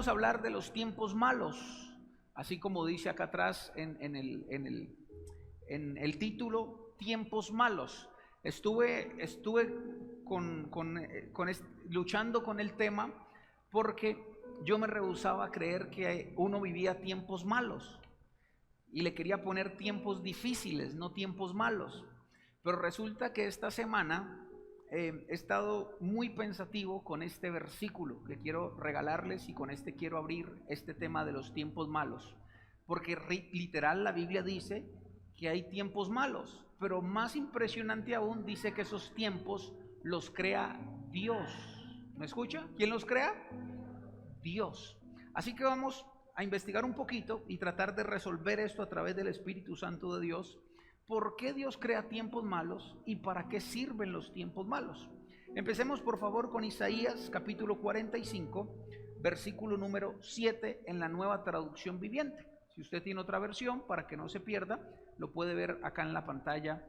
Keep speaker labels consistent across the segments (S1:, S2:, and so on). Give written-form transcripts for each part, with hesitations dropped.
S1: vamos a hablar de los tiempos malos, así como dice acá atrás en el título, tiempos malos. Estuve luchando con el tema porque yo me rehusaba a creer que uno vivía tiempos malos y le quería poner tiempos difíciles, no tiempos malos. Pero resulta que esta semana he estado muy pensativo con este versículo que quiero regalarles, y con este quiero abrir este tema de los tiempos malos, porque literal la Biblia dice que hay tiempos malos, pero más impresionante aún, dice que esos tiempos los crea Dios. ¿Me escucha? ¿Quién los crea? Dios. Así que vamos a investigar un poquito y tratar de resolver esto a través del Espíritu Santo de Dios. ¿Por qué Dios crea tiempos malos y para qué sirven los tiempos malos? Empecemos por favor con Isaías capítulo 45, versículo número 7 en la Nueva Traducción Viviente. Si usted tiene otra versión, para que no se pierda, lo puede ver acá en la pantalla,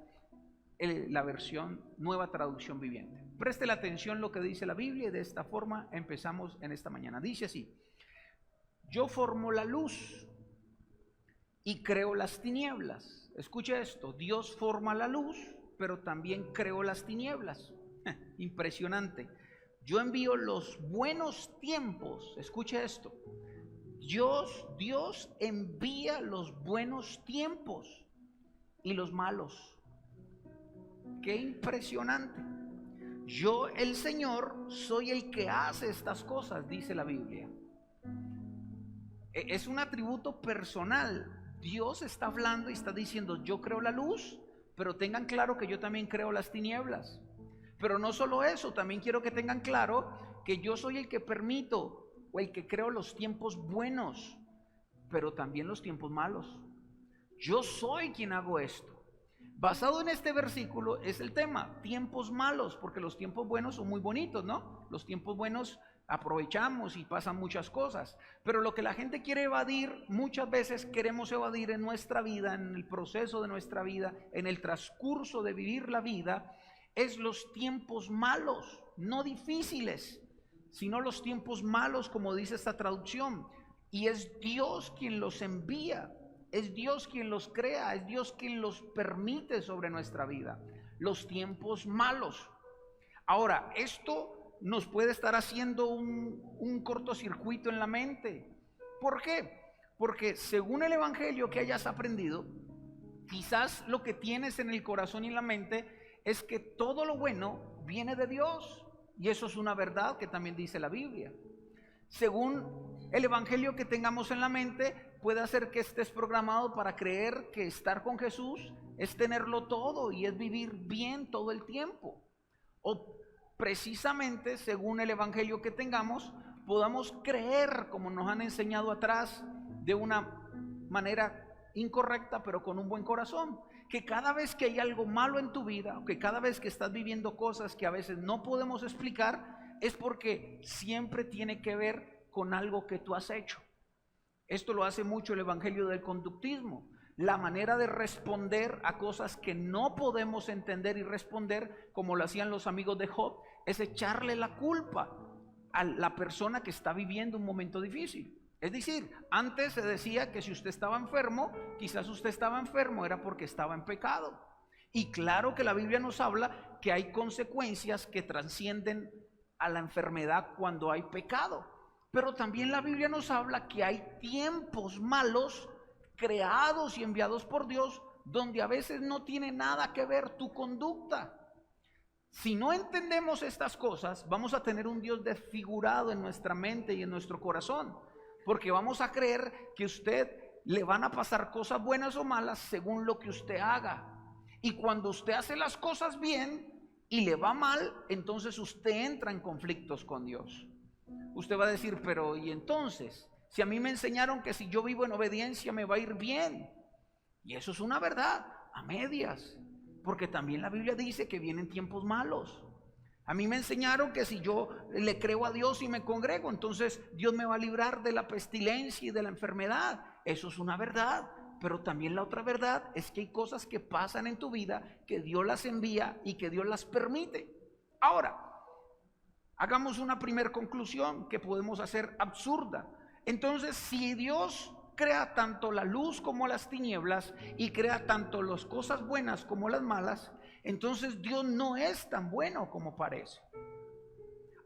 S1: la versión Nueva Traducción Viviente. Preste la atención lo que dice la Biblia y de esta forma empezamos en esta mañana. Dice así: yo formo la luz y creo las tinieblas. Escuche esto, Dios forma la luz, pero también creó las tinieblas. Impresionante. Yo envío los buenos tiempos. Escuche esto. Dios envía los buenos tiempos y los malos. Qué impresionante. Yo, el Señor, soy el que hace estas cosas, dice la Biblia. Es un atributo personal. Dios está hablando y está diciendo: yo creo la luz, pero tengan claro que yo también creo las tinieblas. Pero no solo eso, también quiero que tengan claro que yo soy el que permito o el que creo los tiempos buenos, pero también los tiempos malos. Yo soy quien hago esto. Basado en este versículo es el tema, tiempos malos, porque los tiempos buenos son muy bonitos, ¿no? Los tiempos buenos aprovechamos y pasan muchas cosas, pero lo que la gente quiere evadir, muchas veces queremos evadir en nuestra vida, en el proceso de nuestra vida, en el transcurso de vivir la vida, es los tiempos malos, no difíciles, sino los tiempos malos, como dice esta traducción. Y es Dios quien los envía, es Dios quien los crea, es Dios quien los permite sobre nuestra vida, los tiempos malos. Ahora, esto nos puede estar haciendo un cortocircuito en la mente. ¿Por qué? Porque según el evangelio que hayas aprendido, quizás lo que tienes en el corazón y en la mente es que todo lo bueno viene de Dios, y eso es una verdad que también dice la Biblia. Según el evangelio que tengamos en la mente, puede hacer que estés programado para creer que estar con Jesús es tenerlo todo y es vivir bien todo el tiempo. O precisamente, según el evangelio que tengamos, podamos creer, como nos han enseñado atrás, de una manera incorrecta, pero con un buen corazón, que cada vez que hay algo malo en tu vida, o que cada vez que estás viviendo cosas que a veces no podemos explicar, es porque siempre tiene que ver con algo que tú has hecho. Esto lo hace mucho el evangelio del conductismo. La manera de responder a cosas que no podemos entender y responder, como lo hacían los amigos de Job, es echarle la culpa a la persona que está viviendo un momento difícil. Es decir, antes se decía que si usted estaba enfermo, quizás usted estaba enfermo era porque estaba en pecado. Y claro que la Biblia nos habla que hay consecuencias que trascienden a la enfermedad cuando hay pecado. Pero también la Biblia nos habla que hay tiempos malos creados y enviados por Dios, donde a veces no tiene nada que ver tu conducta. Si no entendemos estas cosas, vamos a tener un Dios desfigurado en nuestra mente y en nuestro corazón, porque vamos a creer que usted le van a pasar cosas buenas o malas según lo que usted haga. Y cuando usted hace las cosas bien y le va mal, entonces usted entra en conflictos con Dios. Usted va a decir, pero ¿y entonces? Si a mí me enseñaron que si yo vivo en obediencia me va a ir bien. Y eso es una verdad, a medias, porque también la Biblia dice que vienen tiempos malos. A mí me enseñaron que si yo le creo a Dios y me congrego, entonces Dios me va a librar de la pestilencia y de la enfermedad. Eso es una verdad, pero también la otra verdad es que hay cosas que pasan en tu vida que Dios las envía y que Dios las permite. Ahora, hagamos una primera conclusión que podemos hacer absurda. Entonces, si Dios crea tanto la luz como las tinieblas y crea tanto las cosas buenas como las malas, entonces Dios no es tan bueno como parece.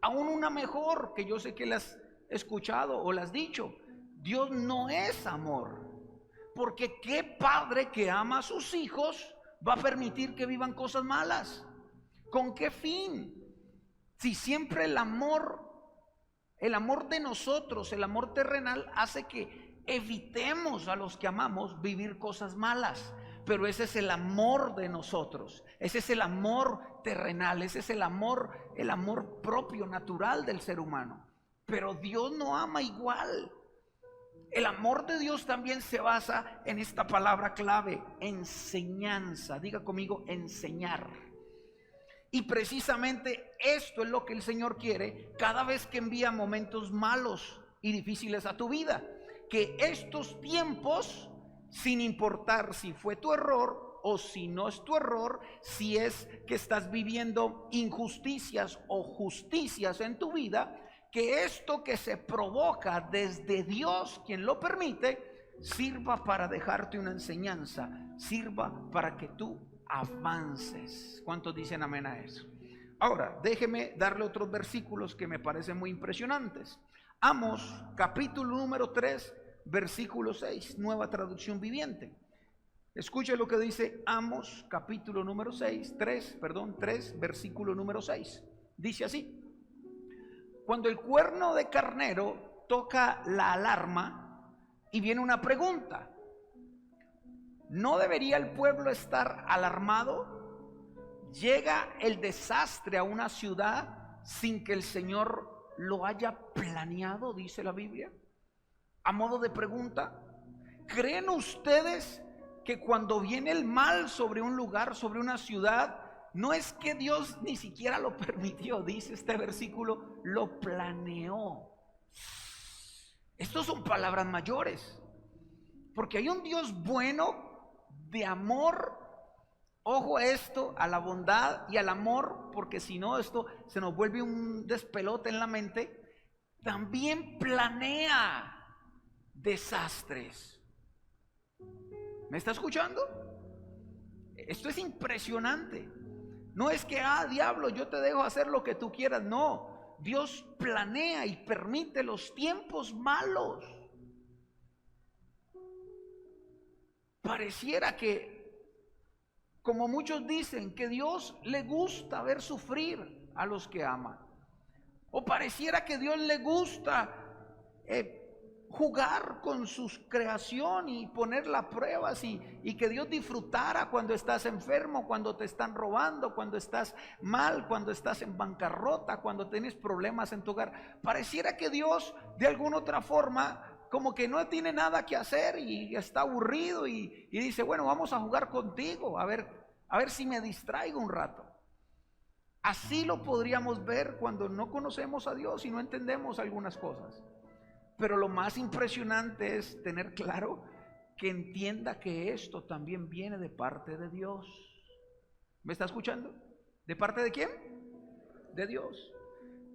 S1: Aún una mejor, que yo sé que las has escuchado o las has dicho: Dios no es amor. Porque qué padre que ama a sus hijos va a permitir que vivan cosas malas. ¿Con qué fin? Si siempre el amor de nosotros, el amor terrenal, hace que evitemos a los que amamos vivir cosas malas. Pero ese es el amor de nosotros, ese es el amor terrenal, ese es el amor propio, natural del ser humano. Pero Dios no ama igual. El amor de Dios también se basa en esta palabra clave: enseñanza. Diga conmigo: enseñar. Y precisamente esto es lo que el Señor quiere cada vez que envía momentos malos y difíciles a tu vida. Que estos tiempos, sin importar si fue tu error o si no es tu error, si es que estás viviendo injusticias o justicias en tu vida, que esto que se provoca desde Dios, quien lo permite, sirva para dejarte una enseñanza, sirva para que tú avances. ¿Cuántos dicen amén a eso? Ahora, déjeme darle otros versículos que me parecen muy impresionantes. Amós, capítulo número 3, versículo 6, Nueva Traducción Viviente. Escuche lo que dice Amós, capítulo número 3, versículo número 6. Dice así: cuando el cuerno de carnero toca la alarma y viene una pregunta, ¿no debería el pueblo estar alarmado? Llega el desastre a una ciudad sin que el Señor lo haya planeado, dice la Biblia. A modo de pregunta, ¿creen ustedes que cuando viene el mal sobre un lugar, sobre una ciudad, no es que Dios ni siquiera lo permitió? Dice este versículo, lo planeó. Estos son palabras mayores, porque hay un Dios bueno, de amor. Ojo a esto, a la bondad y al amor, porque si no esto se nos vuelve un despelote en la mente. También planea desastres. ¿Me está escuchando? Esto es impresionante. No es que, diablo, yo te dejo hacer lo que tú quieras. No, Dios planea y permite los tiempos malos. Pareciera que, como muchos dicen, que Dios le gusta ver sufrir a los que ama. O pareciera que Dios le gusta jugar con su creación y ponerla a pruebas, y que Dios disfrutara cuando estás enfermo, cuando te están robando, cuando estás mal, cuando estás en bancarrota, cuando tienes problemas en tu hogar. Pareciera que Dios de alguna otra forma como que no tiene nada que hacer y está aburrido y dice, bueno, vamos a jugar contigo, a ver si me distraigo un rato. Así lo podríamos ver cuando no conocemos a Dios y no entendemos algunas cosas. Pero lo más impresionante es tener claro que entienda que esto también viene de parte de Dios. ¿Me está escuchando? ¿De parte de quién? De Dios.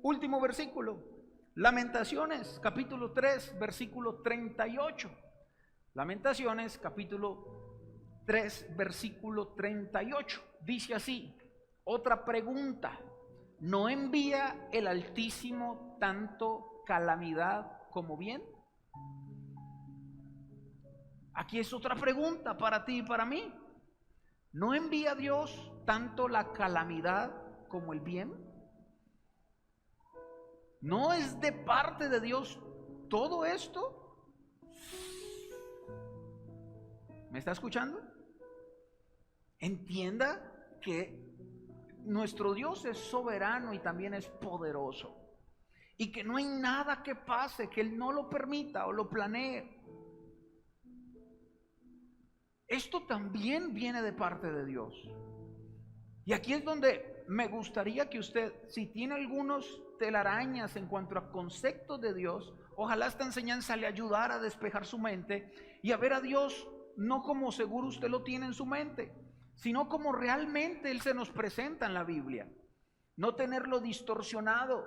S1: Último versículo, Lamentaciones, capítulo 3, versículo 38. Lamentaciones, capítulo 3, versículo 38. Dice así, otra pregunta: ¿no envía el Altísimo tanto calamidad como bien? Aquí es otra pregunta para ti y para mí. ¿No envía Dios tanto la calamidad como el bien? ¿No es de parte de Dios todo esto? ¿Me está escuchando? Entienda que nuestro Dios es soberano y también es poderoso, y que no hay nada que pase que Él no lo permita o lo planee. Esto también viene de parte de Dios. Y aquí es donde me gustaría que usted, si tiene algunos telarañas en cuanto a conceptos de Dios, ojalá esta enseñanza le ayudara a despejar su mente y a ver a Dios no como seguro usted lo tiene en su mente, sino como realmente Él se nos presenta en la Biblia. No tenerlo distorsionado.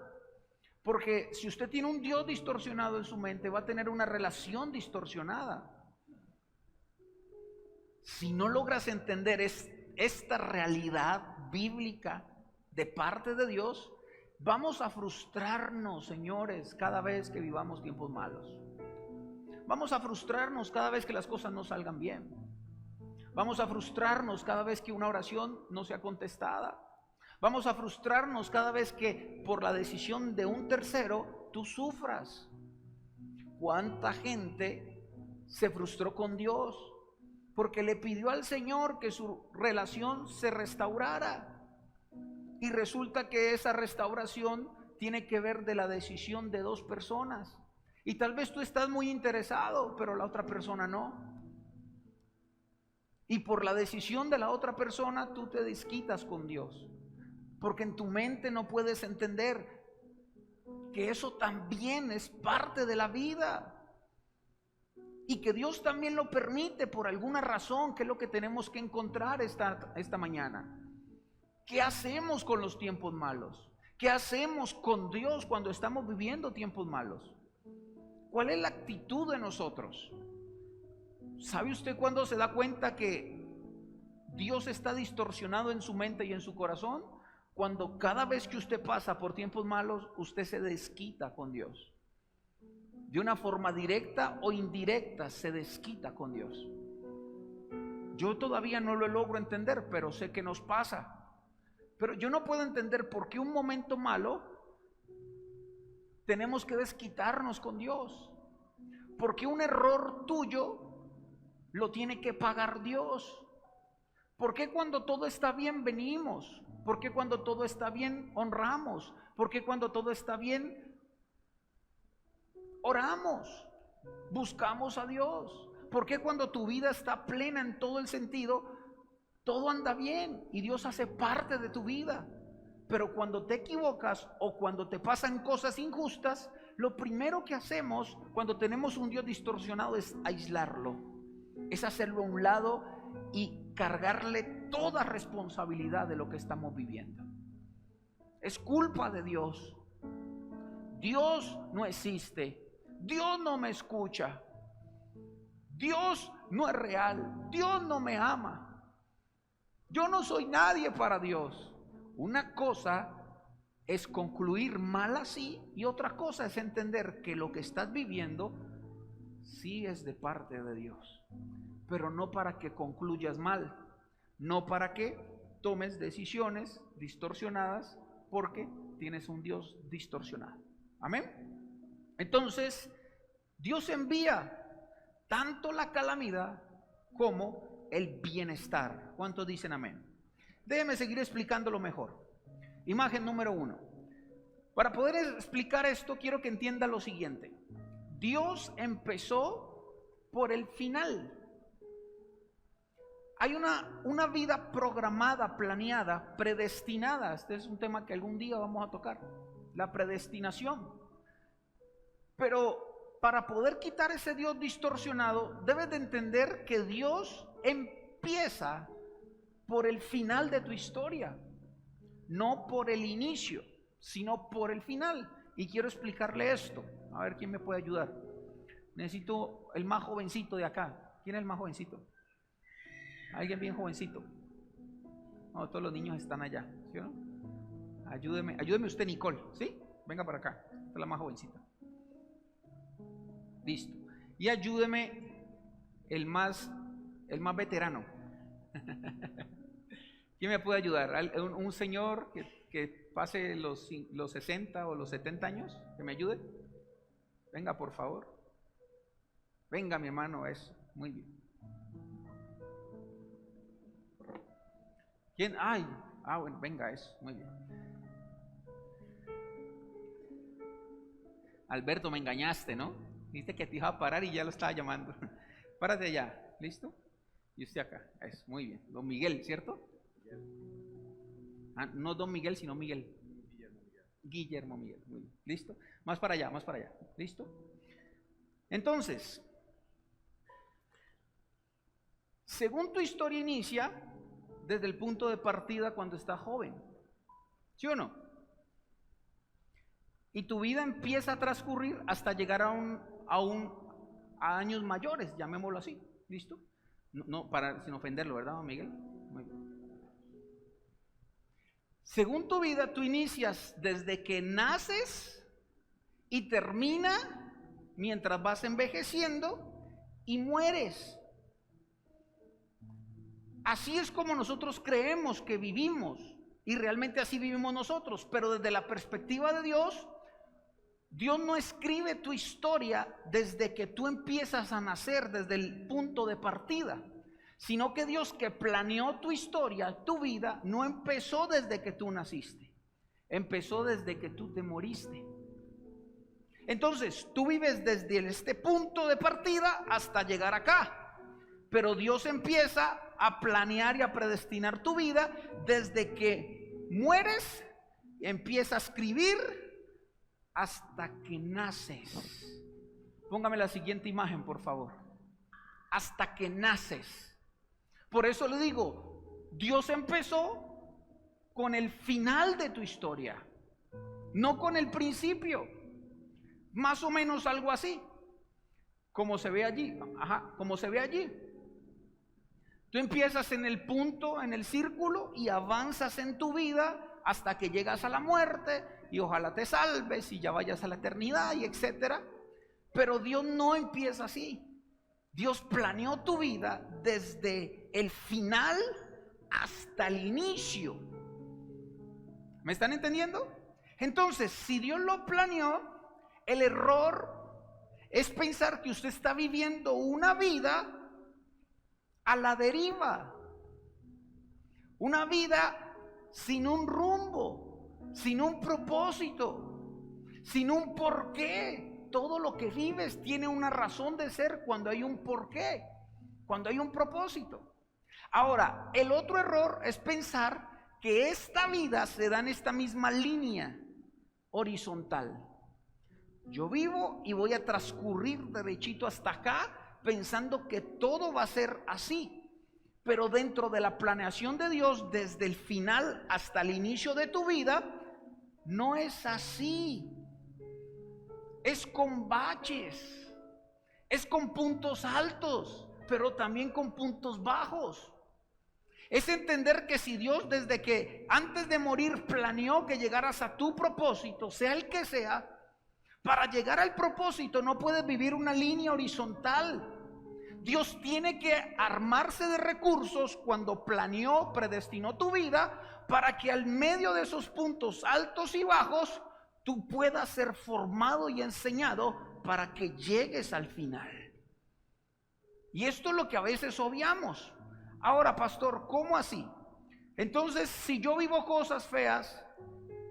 S1: Porque si usted tiene un Dios distorsionado en su mente, va a tener una relación distorsionada. Si no logras entender esta realidad bíblica de parte de Dios, vamos a frustrarnos, señores, cada vez que vivamos tiempos malos. Vamos a frustrarnos cada vez que las cosas no salgan bien. Vamos a frustrarnos cada vez que una oración no sea contestada. Vamos a frustrarnos cada vez que por la decisión de un tercero tú sufras. ¿Cuánta gente se frustró con Dios porque le pidió al Señor que su relación se restaurara? Y resulta que esa restauración tiene que ver de la decisión de dos personas. Y tal vez tú estás muy interesado, pero la otra persona no. Y por la decisión de la otra persona tú te desquitas con Dios. Porque en tu mente no puedes entender que eso también es parte de la vida. Y que Dios también lo permite por alguna razón, que es lo que tenemos que encontrar esta mañana. ¿Qué hacemos con los tiempos malos? ¿Qué hacemos con Dios cuando estamos viviendo tiempos malos? ¿Cuál es la actitud de nosotros? ¿Sabe usted cuándo se da cuenta que Dios está distorsionado en su mente y en su corazón? Cuando cada vez que usted pasa por tiempos malos, usted se desquita con Dios. De una forma directa o indirecta se desquita con Dios. Yo todavía no lo logro entender, pero sé que nos pasa. Pero yo no puedo entender por qué un momento malo tenemos que desquitarnos con Dios. Porque un error tuyo lo tiene que pagar Dios. ¿Por qué cuando todo está bien venimos? ¿Por qué cuando todo está bien honramos? ¿Por qué cuando todo está bien oramos? Buscamos a Dios. ¿Por qué cuando tu vida está plena en todo el sentido, todo anda bien y Dios hace parte de tu vida? Pero cuando te equivocas o cuando te pasan cosas injustas, lo primero que hacemos cuando tenemos un Dios distorsionado es aislarlo, es hacerlo a un lado y cargarle toda responsabilidad de lo que estamos viviendo. Es culpa de Dios. Dios no existe. Dios no me escucha. Dios no es real. Dios no me ama. Yo no soy nadie para Dios. Una cosa es concluir mal así y otra cosa es entender que lo que estás viviendo sí es de parte de Dios, pero no para que concluyas mal, no para que tomes decisiones distorsionadas porque tienes un Dios distorsionado. Amén. Entonces, Dios envía tanto la calamidad como el bienestar. ¿Cuántos dicen amén? Déjeme seguir explicándolo mejor. Imagen número 1. Para poder explicar esto, quiero que entienda lo siguiente. Dios empezó por el final. Hay una vida programada, planeada, predestinada. Este es un tema que algún día vamos a tocar. La predestinación. Pero para poder quitar ese Dios distorsionado, debes de entender que Dios empieza por el final de tu historia, no por el inicio, sino por el final. Y quiero explicarle esto. A ver quién me puede ayudar. Necesito el más jovencito de acá. ¿Quién es el más jovencito? Alguien bien jovencito. No, todos los niños están allá, ¿sí o no? Ayúdeme usted, Nicole, ¿sí? Venga para acá. Esta es la más jovencita. Listo. Y ayúdeme el más veterano. ¿Quién me puede ayudar? ¿Un señor que pase los 60 o los 70 años? ¿Que me ayude? Venga, por favor. Venga, mi hermano, eso. Muy bien. ¿Quién? Bueno, venga, eso. Muy bien. Alberto, me engañaste, ¿no? Dijiste que te iba a parar y ya lo estaba llamando. Párate allá, ¿listo? Y usted acá, eso, muy bien. Don Miguel, ¿cierto? No Don Miguel, sino Miguel. Guillermo Miguel, muy bien. ¿Listo? Más para allá, ¿listo? Entonces, según tu historia inicia desde el punto de partida cuando estás joven, ¿sí o no? y tu vida empieza a transcurrir hasta llegar a años mayores, llamémoslo así. ¿Listo? No, para, sin ofenderlo, ¿verdad, don Miguel? Muy bien. Según tu vida, tú inicias desde que naces y termina mientras vas envejeciendo y mueres. Así es como nosotros creemos que vivimos, y realmente así vivimos nosotros, pero desde la perspectiva de Dios, Dios no escribe tu historia desde que tú empiezas a nacer, desde el punto de partida, sino que Dios, que planeó tu historia, tu vida, no empezó desde que tú naciste, empezó desde que tú te moriste. Entonces, tú vives desde este punto de partida hasta llegar acá, pero Dios empieza a planear y a predestinar tu vida desde que mueres, empieza a escribir hasta que naces. Póngame la siguiente imagen, por favor. Hasta que naces. Por eso le digo, Dios empezó con el final de tu historia, no con el principio. Más o menos algo así, como se ve allí. Como se ve allí. Tú empiezas en el punto, en el círculo, y avanzas en tu vida hasta que llegas a la muerte, y ojalá te salves y ya vayas a la eternidad, y etcétera. Pero Dios no empieza así. Dios planeó tu vida desde el final hasta el inicio. ¿Me están entendiendo? Entonces, si Dios lo planeó, el error es pensar que usted está viviendo una vida a la deriva, una vida sin un rumbo, sin un propósito, sin un porqué. Todo lo que vives tiene una razón de ser cuando hay un porqué, cuando hay un propósito. Ahora, el otro error es pensar que esta vida se da en esta misma línea horizontal. Yo vivo y voy a transcurrir derechito hasta acá pensando que todo va a ser así, pero dentro de la planeación de Dios, desde el final hasta el inicio de tu vida, no es así. Es con baches, es con puntos altos, pero también con puntos bajos. Es entender que si Dios, desde que antes de morir planeó que llegaras a tu propósito, sea el que sea, para llegar al propósito no puedes vivir una línea horizontal. Dios tiene que armarse de recursos cuando planeó, predestinó tu vida, para que al medio de esos puntos altos y bajos tú puedas ser formado y enseñado para que llegues al final. Y esto es lo que a veces obviamos. Ahora, pastor, ¿cómo así? Entonces, si yo vivo cosas feas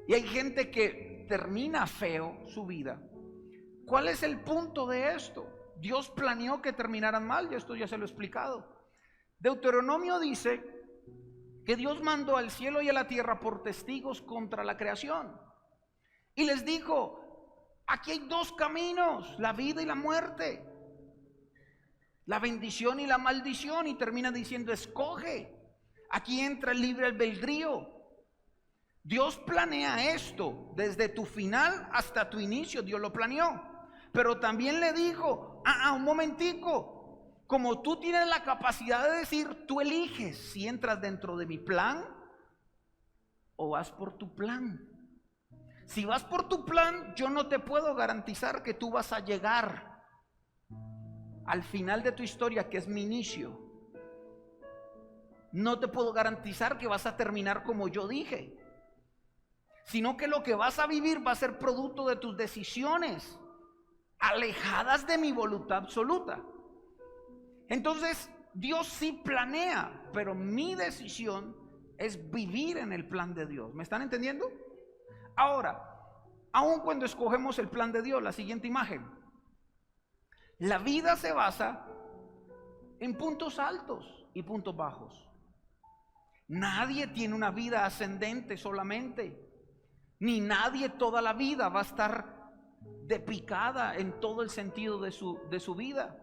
S1: y hay gente que termina feo su vida, ¿cuál es el punto de esto? Dios planeó que terminaran mal, y esto ya se lo he explicado. Deuteronomio dice que Dios mandó al cielo y a la tierra por testigos contra la creación, y les dijo: aquí hay dos caminos, la vida y la muerte, la bendición y la maldición, y termina diciendo: escoge. Aquí entra el libre albedrío. Dios planea esto desde tu final hasta tu inicio. Dios lo planeó, pero también le dijo: un momentico, como tú tienes la capacidad de decir, tú eliges si entras dentro de mi plan o vas por tu plan. Si vas por tu plan, yo no te puedo garantizar que tú vas a llegar al final de tu historia, que es mi inicio. No te puedo garantizar que vas a terminar como yo dije, sino que lo que vas a vivir va a ser producto de tus decisiones alejadas de mi voluntad absoluta. Entonces, Dios sí planea, pero mi decisión es vivir en el plan de Dios. ¿Me están entendiendo? Ahora, aun cuando escogemos el plan de Dios, la siguiente imagen, la vida se basa en puntos altos y puntos bajos. Nadie tiene una vida ascendente solamente, ni nadie toda la vida va a estar de picada en todo el sentido de su vida.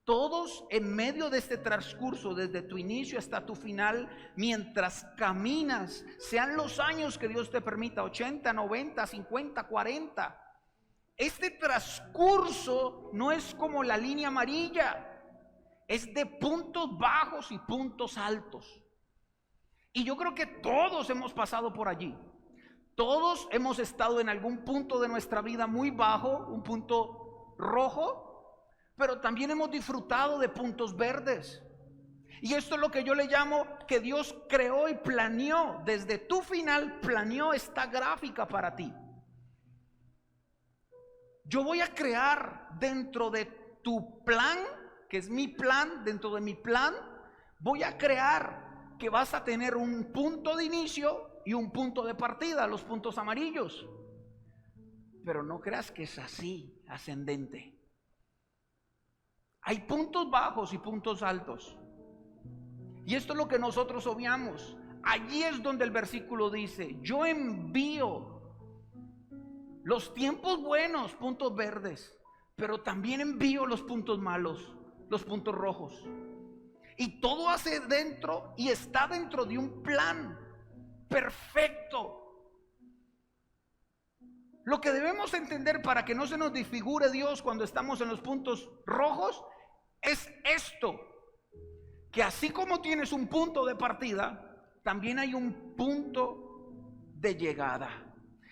S1: Todos en medio de este transcurso, desde tu inicio hasta tu final, mientras caminas, sean los años que Dios te permita, 80, 90, 50, 40. Este transcurso no es como la línea amarilla, es de puntos bajos y puntos altos. Y yo creo que todos hemos pasado por allí. Todos hemos estado en algún punto de nuestra vida muy bajo, un punto rojo, pero también hemos disfrutado de puntos verdes. Y esto es lo que yo le llamo que Dios creó y planeó, desde tu final planeó esta gráfica para ti. Yo voy a crear dentro de tu plan, que es mi plan, dentro de mi plan, voy a crear que vas a tener un punto de inicio y un punto de partida, los puntos amarillos. Pero no creas que es así, ascendente. Hay puntos bajos y puntos altos. Y esto es lo que nosotros obviamos. Allí es donde el versículo dice: yo envío los tiempos buenos, puntos verdes, pero también envío los puntos malos, los puntos rojos. Y todo hace dentro y está dentro de un plan perfecto. Lo que debemos entender para que no se nos desfigure Dios cuando estamos en los puntos rojos es esto: que así como tienes un punto de partida, también hay un punto de llegada.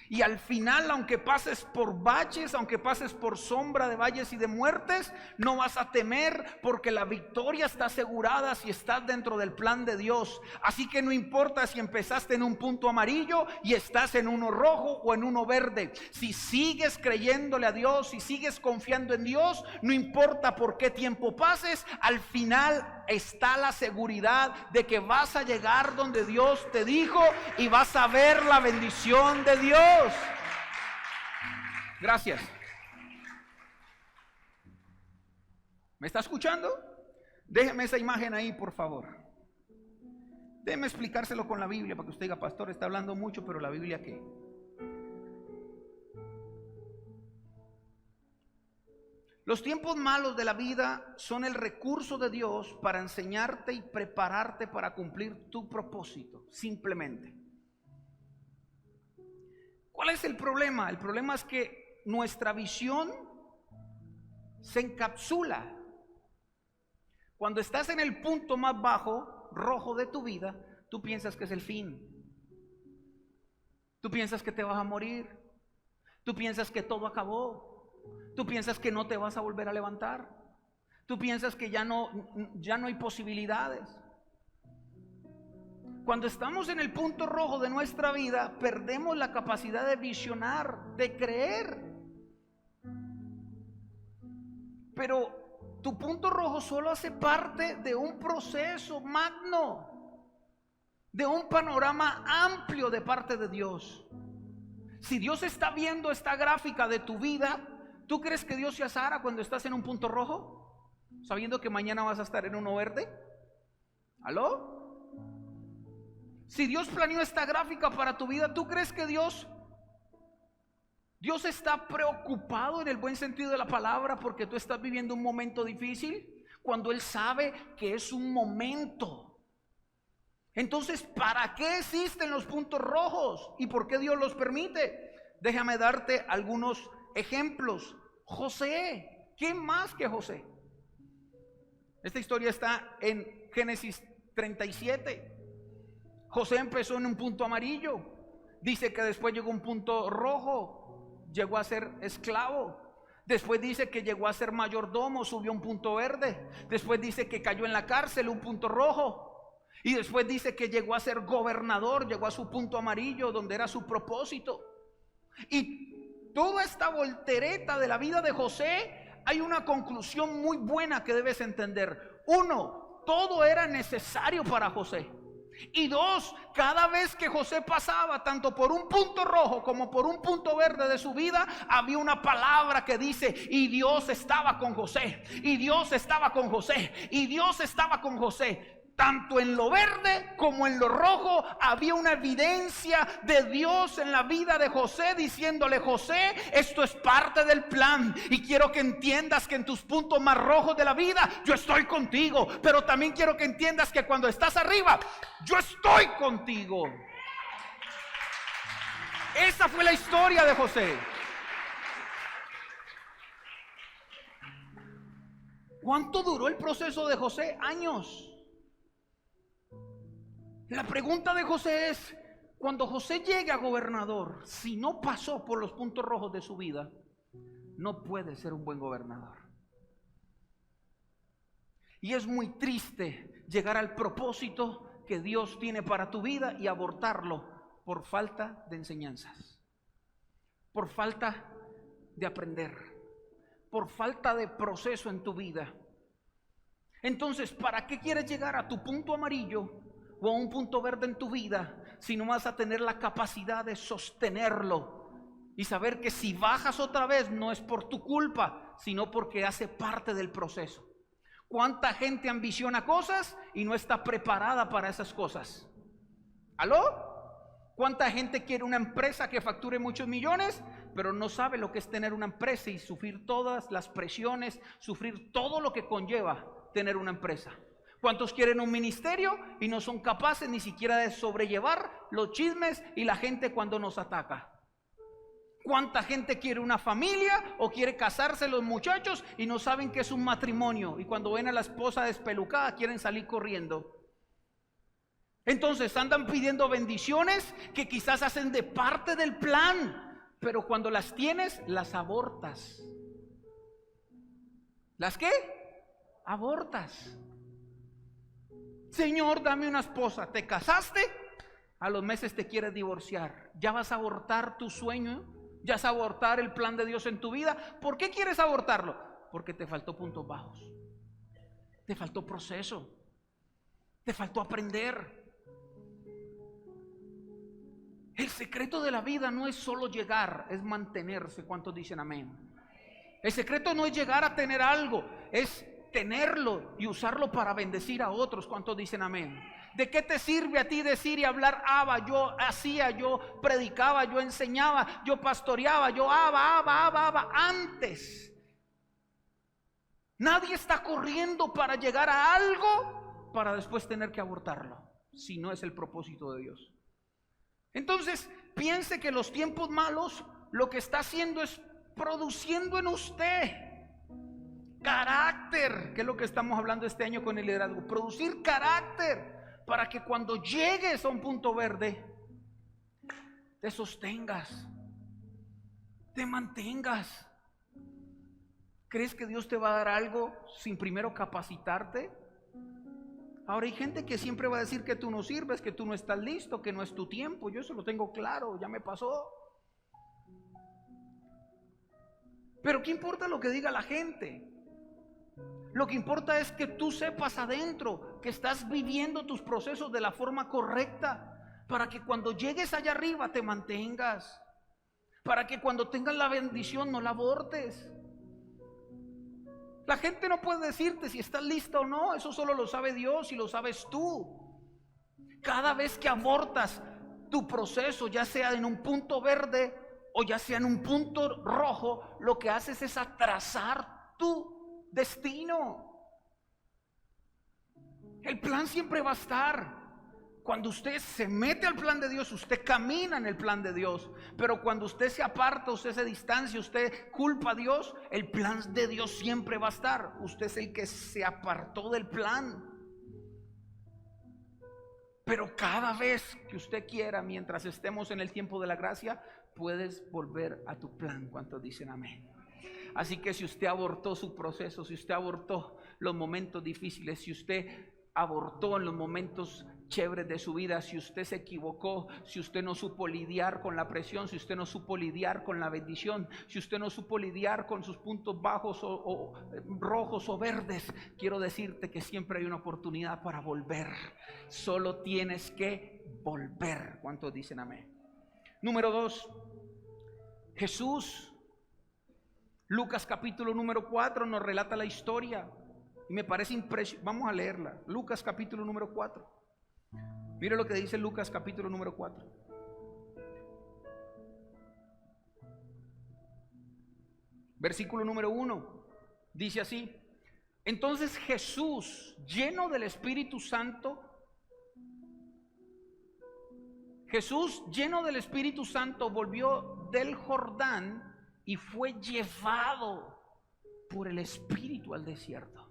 S1: Y al final, aunque pases por baches, aunque pases por sombra de valles y de muertes, no vas a temer, porque la victoria está asegurada si estás dentro del plan de Dios. Así que no importa si empezaste en un punto amarillo y estás en uno rojo o en uno verde. Si sigues creyéndole a Dios, si sigues confiando en Dios, no importa por qué tiempo pases, al final está la seguridad de que vas a llegar donde Dios te dijo y vas a ver la bendición de Dios. Gracias. ¿Me está escuchando? Déjeme esa imagen ahí, por favor. Déjeme explicárselo con la Biblia para que usted diga: pastor, está hablando mucho, pero la Biblia ¿qué? Los tiempos malos de la vida son el recurso de Dios para enseñarte y prepararte para cumplir tu propósito, simplemente. ¿Cuál es el problema? El problema es que nuestra visión se encapsula. Cuando estás en el punto más bajo, rojo de tu vida, tú piensas que es el fin. Tú piensas que te vas a morir. Tú piensas que todo acabó. Tú piensas que no te vas a volver a levantar. Tú piensas que ya no hay posibilidades. Cuando estamos en el punto rojo de nuestra vida, perdemos la capacidad de visionar, de creer. Pero tu punto rojo solo hace parte de un proceso magno, de un panorama amplio de parte de Dios. Si Dios está viendo esta gráfica de tu vida, ¿tú crees que Dios se azara cuando estás en un punto rojo, sabiendo que mañana vas a estar en uno verde? ¿Aló? Si Dios planeó esta gráfica para tu vida, ¿tú crees que Dios está preocupado en el buen sentido de la palabra porque tú estás viviendo un momento difícil? Cuando Él sabe que es un momento. Entonces, ¿para qué existen los puntos rojos? ¿Y por qué Dios los permite? Déjame darte algunos ejemplos. José, ¿quién más que José? Esta historia está en Génesis 37. José empezó en un punto amarillo. Dice que después llegó un punto rojo. Llegó a ser esclavo. Después dice que llegó a ser mayordomo. Subió a un punto verde. Después dice que cayó en la cárcel, un punto rojo. Y después dice que llegó a ser gobernador. Llegó a su punto amarillo, donde era su propósito. Y toda esta voltereta de la vida de José, hay una conclusión muy buena que debes entender. Uno, todo era necesario para José. Y dos, cada vez que José pasaba tanto por un punto rojo como por un punto verde de su vida, había una palabra que dice: y Dios estaba con José, y Dios estaba con José, y Dios estaba con José. tanto en lo verde como en lo rojo había una evidencia de Dios en la vida de José, diciéndole: José, esto es parte del plan, y quiero que entiendas que en tus puntos más rojos de la vida yo estoy contigo, pero también quiero que entiendas que cuando estás arriba yo estoy contigo. Esa fue la historia de José. ¿Cuánto duró el proceso de José? Años. La pregunta de José es: cuando José llegue a gobernador, si no pasó por los puntos rojos de su vida, no puede ser un buen gobernador. Y es muy triste llegar al propósito que Dios tiene para tu vida y abortarlo por falta de enseñanzas, por falta de aprender, por falta de proceso en tu vida. Entonces, ¿para qué quieres llegar a tu punto amarillo o a un punto verde en tu vida si no vas a tener la capacidad de sostenerlo y saber que si bajas otra vez no es por tu culpa, sino porque hace parte del proceso? ¿Cuánta gente ambiciona cosas y no está preparada para esas cosas? ¿Aló? ¿Cuánta gente quiere una empresa que facture muchos millones, pero no sabe lo que es tener una empresa y sufrir todas las presiones, sufrir todo lo que conlleva tener una empresa? ¿Cuántos quieren un ministerio y no son capaces ni siquiera de sobrellevar los chismes y la gente cuando nos ataca? ¿Cuánta gente quiere una familia o quiere casarse los muchachos y no saben qué es un matrimonio? Y cuando ven a la esposa despelucada quieren salir corriendo. Entonces andan pidiendo bendiciones que quizás hacen de parte del plan, pero cuando las tienes, las abortas. ¿Las qué? Abortas. Señor, dame una esposa. ¿Te casaste? A los meses te quieres divorciar. ¿Ya vas a abortar tu sueño? ¿Ya vas a abortar el plan de Dios en tu vida? ¿Por qué quieres abortarlo? Porque te faltó puntos bajos. Te faltó proceso. Te faltó aprender. El secreto de la vida no es solo llegar, es mantenerse. ¿Cuántos dicen amén? El secreto no es llegar a tener algo, es tenerlo y usarlo para bendecir a otros. ¿Cuántos dicen amén? ¿De qué te sirve a ti decir y hablar Abba? Yo hacía, yo predicaba, yo enseñaba, yo pastoreaba, yo Abba, antes. Nadie está corriendo para llegar a algo para después tener que abortarlo, si no es el propósito de Dios. Entonces, piense que los tiempos malos lo que está haciendo es produciendo en usted carácter, que es lo que estamos hablando este año con el liderazgo. Producir carácter para que cuando llegues a un punto verde te sostengas, te mantengas. ¿Crees que Dios te va a dar algo sin primero capacitarte? Ahora hay gente que siempre va a decir que tú no sirves, que tú no estás listo, que no es tu tiempo. Yo eso lo tengo claro, ya me pasó. Pero ¿qué importa lo que diga la gente? Lo que importa es que tú sepas adentro que estás viviendo tus procesos de la forma correcta, para que cuando llegues allá arriba te mantengas, para que cuando tengas la bendición no la abortes. La gente no puede decirte si estás lista o no, eso solo lo sabe Dios y lo sabes tú. Cada vez que abortas tu proceso, ya sea en un punto verde o ya sea en un punto rojo, lo que haces es atrasar tu destino. El plan siempre va a estar. Cuando usted se mete al plan de Dios, usted camina en el plan de Dios. Pero cuando usted se aparta, usted se distancia, usted culpa a Dios, el plan de Dios siempre va a estar. Usted es el que se apartó del plan. Pero cada vez que usted quiera, mientras estemos en el tiempo de la gracia, puedes volver a tu plan. ¿Cuántos dicen amén? Así que si usted abortó su proceso, si usted abortó los momentos difíciles, si usted abortó en los momentos chéveres de su vida, si usted se equivocó, si usted no supo lidiar con la presión, si usted no supo lidiar con la bendición, si usted no supo lidiar con sus puntos bajos o rojos o verdes, quiero decirte que siempre hay una oportunidad para volver. Solo tienes que volver. ¿Cuántos dicen amén? Número 2, Jesús. Lucas capítulo número 4 nos relata la historia. y me parece impresionante. Vamos a leerla. Lucas capítulo número 4. Mire lo que dice Lucas capítulo número 4. Versículo número 1. Dice así: entonces Jesús, lleno del Espíritu Santo, volvió del Jordán y fue llevado por el Espíritu al desierto.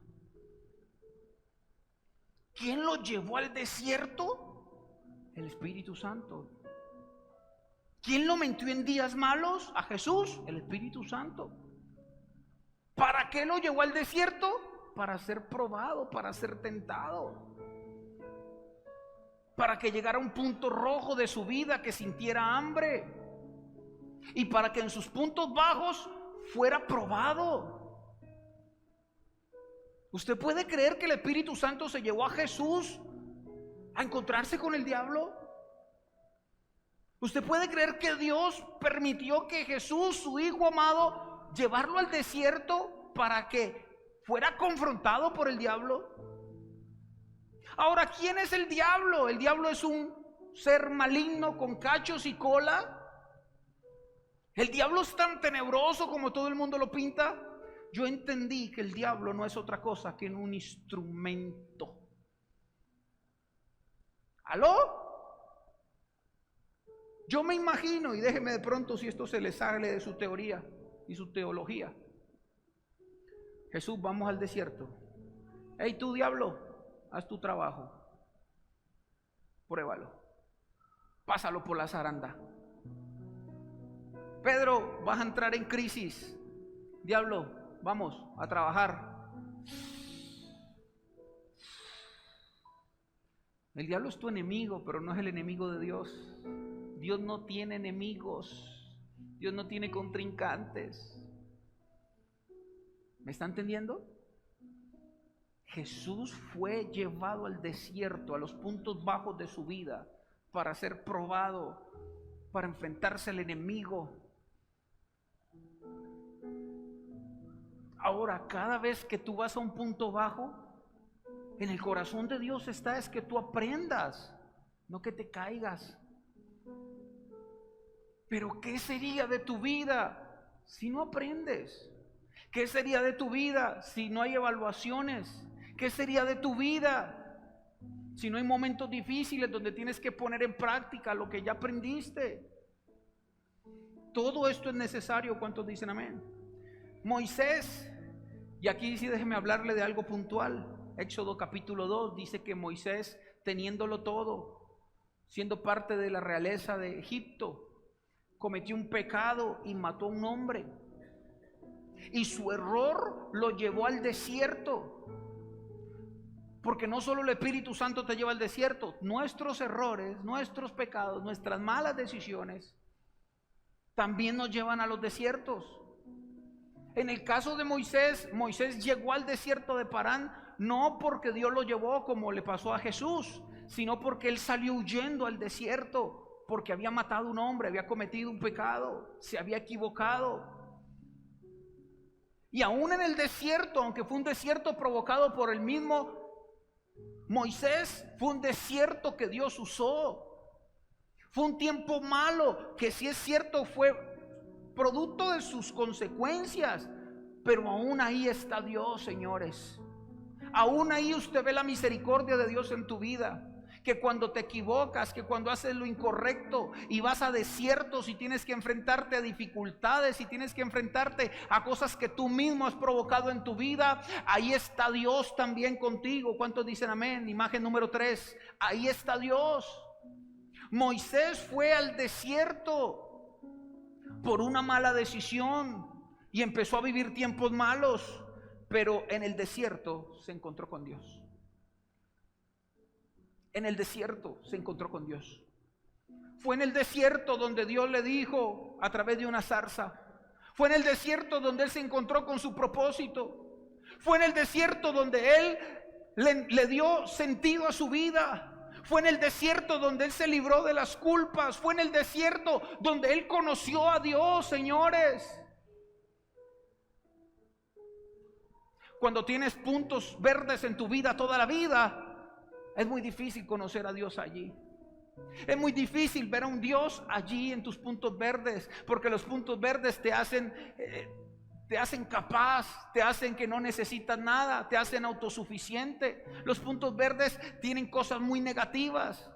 S1: ¿Quién lo llevó al desierto? El Espíritu Santo. ¿Quién lo metió en días malos? A Jesús, el Espíritu Santo. ¿Para qué lo llevó al desierto? Para ser probado, para ser tentado, para que llegara a un punto rojo de su vida, que sintiera hambre, y para que en sus puntos bajos fuera probado. ¿Usted puede creer que el Espíritu Santo se llevó a Jesús a encontrarse con el diablo? ¿Usted puede creer que Dios permitió que Jesús, su Hijo amado, llevarlo al desierto para que fuera confrontado por el diablo? Ahora, ¿quién es el diablo? El diablo es un ser maligno con cachos y cola. ¿El diablo es tan tenebroso como todo el mundo lo pinta? Yo entendí que el diablo no es otra cosa que un instrumento. ¿Aló? Yo me imagino, y déjeme de pronto si esto se le sale de su teoría y su teología. Jesús, vamos al desierto. Hey, tú diablo, haz tu trabajo. Pruébalo. Pásalo por la zaranda. Pedro, vas a entrar en crisis. Diablo, vamos a trabajar. El diablo es tu enemigo, pero no es el enemigo de Dios. Dios no tiene enemigos. Dios no tiene contrincantes. ¿Me está entendiendo? Jesús fue llevado al desierto, a los puntos bajos de su vida, para ser probado, para enfrentarse al enemigo. Ahora, cada vez que tú vas a un punto bajo, en el corazón de Dios está es que tú aprendas, no que te caigas. Pero ¿qué sería de tu vida si no aprendes? ¿Qué sería de tu vida si no hay evaluaciones? ¿Qué sería de tu vida si no hay momentos difíciles donde tienes que poner en práctica lo que ya aprendiste? Todo esto es necesario. ¿Cuántos dicen amén? Moisés, y aquí sí déjeme hablarle de algo puntual. Éxodo capítulo 2 dice que Moisés, teniéndolo todo, siendo parte de la realeza de Egipto, cometió un pecado y mató a un hombre. Y su error lo llevó al desierto. Porque no solo el Espíritu Santo te lleva al desierto, nuestros errores, nuestros pecados, nuestras malas decisiones también nos llevan a los desiertos. En el caso de Moisés, Moisés llegó al desierto de Parán no porque Dios lo llevó como le pasó a Jesús, sino porque él salió huyendo al desierto, porque había matado a un hombre, había cometido un pecado, se había equivocado. Y aún en el desierto, aunque fue un desierto provocado por el mismo Moisés, fue un desierto que Dios usó. Fue un tiempo malo que, si es cierto, fue producto de sus consecuencias, pero aún ahí está Dios, señores. Aún ahí usted ve la misericordia de Dios en tu vida. Que cuando te equivocas, que cuando haces lo incorrecto y vas a desiertos y tienes que enfrentarte a dificultades y tienes que enfrentarte a cosas que tú mismo has provocado en tu vida, ahí está Dios también contigo. ¿Cuántos dicen amén? Imagen número 3, ahí está Dios. Moisés fue al desierto por una mala decisión y empezó a vivir tiempos malos, pero en el desierto se encontró con Dios. En el desierto se encontró con Dios. Fue en el desierto donde Dios le dijo a través de una zarza. Fue en el desierto donde él se encontró con su propósito. Fue en el desierto donde él le dio sentido a su vida. Fue en el desierto donde él se libró de las culpas. Fue en el desierto donde él conoció a Dios, señores. cuando tienes puntos verdes en tu vida toda la vida, es muy difícil conocer a Dios allí. Es muy difícil ver a un Dios allí en tus puntos verdes, porque los puntos verdes te hacen capaz, te hacen que no necesitas nada, te hacen autosuficiente. Los puntos verdes tienen cosas muy negativas,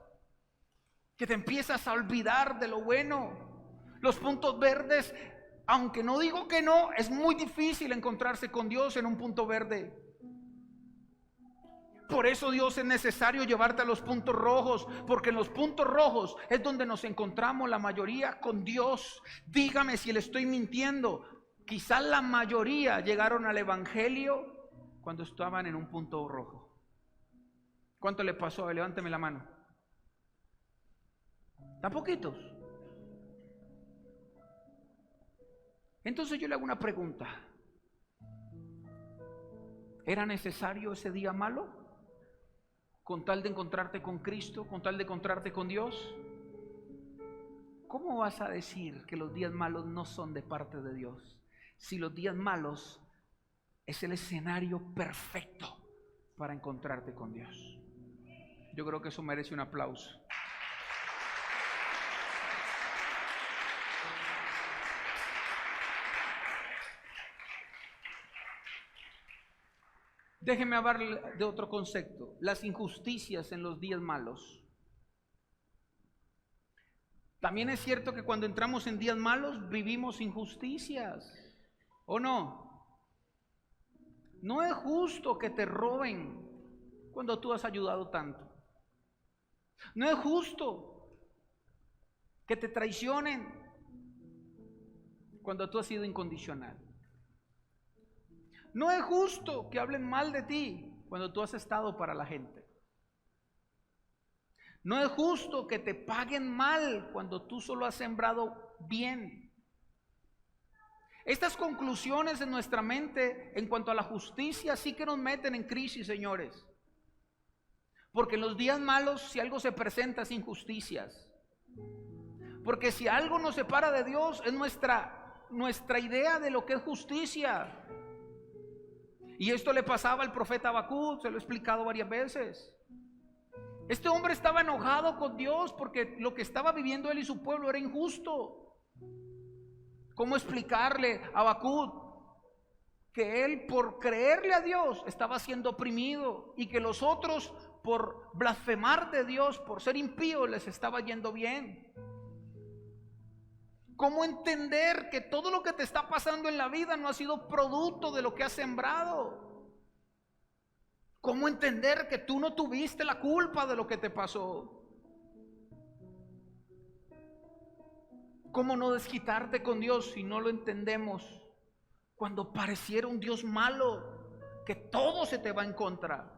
S1: que te empiezas a olvidar de lo bueno. Los puntos verdes, aunque no digo que no, es muy difícil encontrarse con Dios en un punto verde. Por eso Dios es necesario llevarte a los puntos rojos, porque en los puntos rojos es donde nos encontramos la mayoría con Dios. Dígame si le estoy mintiendo. Quizás la mayoría llegaron al evangelio cuando estaban en un punto rojo. ¿Cuánto le pasó? Levánteme la mano. ¿Tan poquitos? Entonces yo le hago una pregunta. ¿Era necesario ese día malo? Con tal de encontrarte con Cristo, con tal de encontrarte con Dios. ¿Cómo vas a decir que los días malos no son de parte de Dios? Si los días malos es el escenario perfecto para encontrarte con Dios. Yo creo que eso merece un aplauso. Déjeme hablar de otro concepto, las injusticias en los días malos. También es cierto que cuando entramos en días malos vivimos injusticias, ¿o no? No es justo que te roben cuando tú has ayudado tanto. No es justo que te traicionen cuando tú has sido incondicional. No es justo que hablen mal de ti cuando tú has estado para la gente. No es justo que te paguen mal cuando tú solo has sembrado bien. Estas conclusiones en nuestra mente en cuanto a la justicia sí que nos meten en crisis, señores. Porque en los días malos, si algo se presenta, es injusticias. Porque si algo nos separa de Dios, es nuestra idea de lo que es justicia. Y esto le pasaba al profeta Habacuc, se lo he explicado varias veces. Este hombre estaba enojado con Dios porque lo que estaba viviendo él y su pueblo era injusto. ¿Cómo explicarle a Habacuc que él, por creerle a Dios, estaba siendo oprimido y que los otros, por blasfemar de Dios, por ser impíos, les estaba yendo bien? ¿Cómo entender que todo lo que te está pasando en la vida no ha sido producto de lo que has sembrado? ¿Cómo entender que tú no tuviste la culpa de lo que te pasó? ¿Cómo no desquitarte con Dios si no lo entendemos? Cuando pareciera un Dios malo, que todo se te va en contra.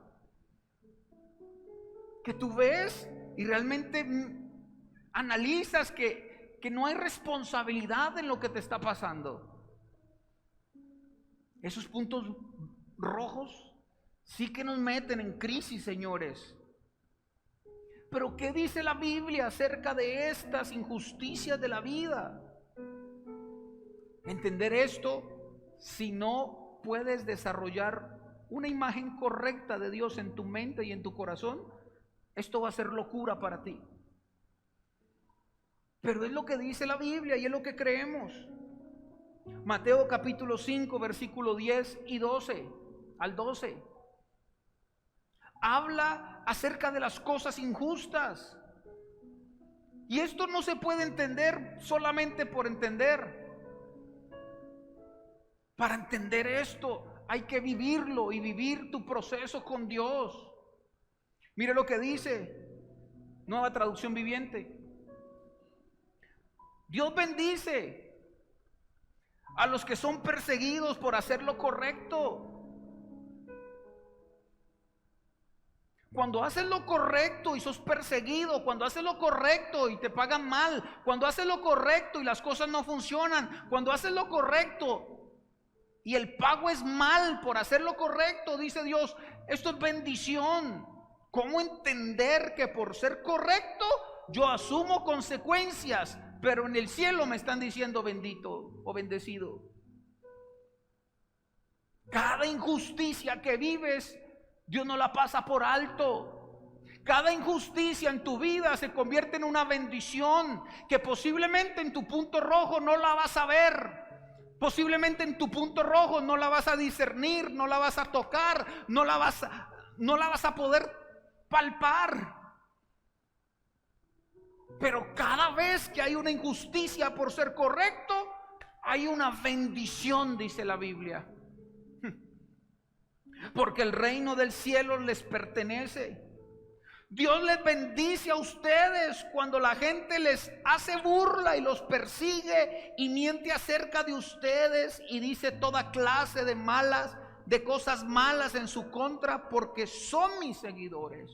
S1: Que tú ves y realmente analizas que no hay responsabilidad en lo que te está pasando. Esos puntos rojos sí que nos meten en crisis, señores. Pero ¿qué dice la Biblia acerca de estas injusticias de la vida? Entender esto, si no puedes desarrollar una imagen correcta de Dios en tu mente y en tu corazón, esto va a ser locura para ti. Pero es lo que dice la Biblia y es lo que creemos. Mateo capítulo 5, versículo 10 y 12 al 12. Habla acerca de las cosas injustas. Y esto no se puede entender solamente por entender. Para entender esto hay que vivirlo y vivir tu proceso con Dios. Mire lo que dice Nueva Traducción Viviente. Dios bendice a los que son perseguidos por hacer lo correcto. Cuando haces lo correcto y sos perseguido, cuando haces lo correcto y te pagan mal, cuando haces lo correcto y las cosas no funcionan, cuando haces lo correcto y el pago es mal por hacer lo correcto, dice Dios, esto es bendición. ¿Cómo entender que por ser correcto yo asumo consecuencias? Pero en el cielo me están diciendo bendito o bendecido. Cada injusticia que vives, Dios no la pasa por alto. Cada injusticia en tu vida se convierte en una bendición que posiblemente en tu punto rojo no la vas a ver. Posiblemente en tu punto rojo no la vas a discernir, no la vas a tocar, no la vas a poder palpar. Pero cada vez que hay una injusticia por ser correcto, hay una bendición, dice la Biblia. Porque el reino del cielo les pertenece. Dios les bendice a ustedes cuando la gente les hace burla y los persigue y miente acerca de ustedes y dice toda clase de cosas malas en su contra, porque son mis seguidores.